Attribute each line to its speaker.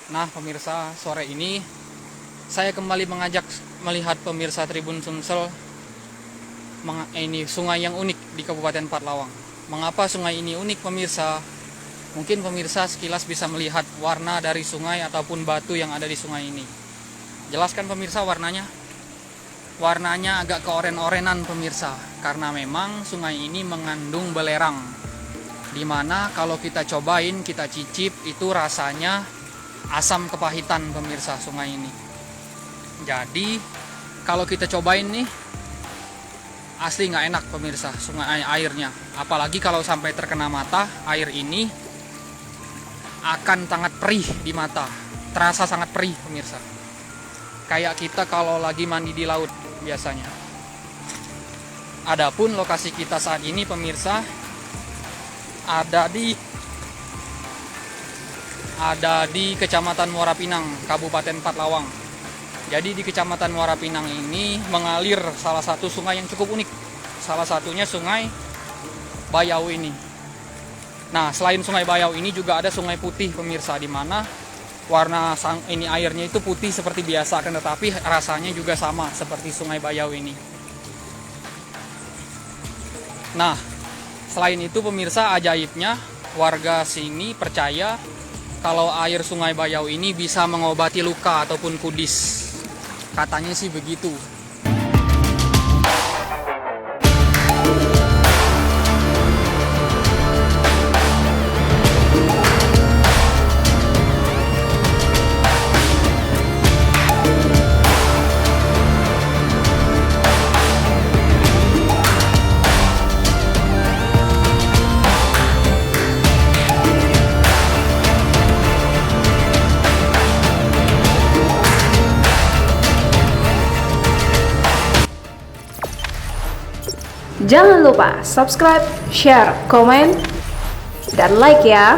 Speaker 1: Nah pemirsa, sore ini saya kembali mengajak melihat pemirsa Tribun Sumsel ini sungai yang unik di Kabupaten Pathlawang. Mengapa sungai ini unik pemirsa? Mungkin pemirsa sekilas bisa melihat warna dari sungai ataupun batu yang ada di sungai ini. Jelaskan pemirsa warnanya. Warnanya agak keoren-orenan pemirsa, karena memang sungai ini mengandung belerang, dimana kalau kita cobain, kita cicip, itu rasanya asam kepahitan pemirsa sungai ini. Jadi kalau kita cobain nih, asli nggak enak pemirsa sungai airnya. Apalagi kalau sampai terkena mata, air ini akan sangat perih di mata, terasa sangat perih pemirsa. Kayak kita kalau lagi mandi di laut biasanya. Adapun lokasi kita saat ini pemirsa ada di Kecamatan Muara Pinang, Kabupaten Pathlawang. Jadi di Kecamatan Muara Pinang ini mengalir salah satu sungai yang cukup unik. Salah satunya Sungai Bayau ini. Nah, selain Sungai Bayau ini juga ada Sungai Putih pemirsa, di mana warna ini airnya itu putih seperti biasa, kan tetapi rasanya juga sama seperti Sungai Bayau ini. Nah, selain itu pemirsa, ajaibnya warga sini percaya kalau air Sungai Bayau ini bisa mengobati luka ataupun kudis. Katanya sih begitu.
Speaker 2: Jangan lupa subscribe, share, komen, dan like ya.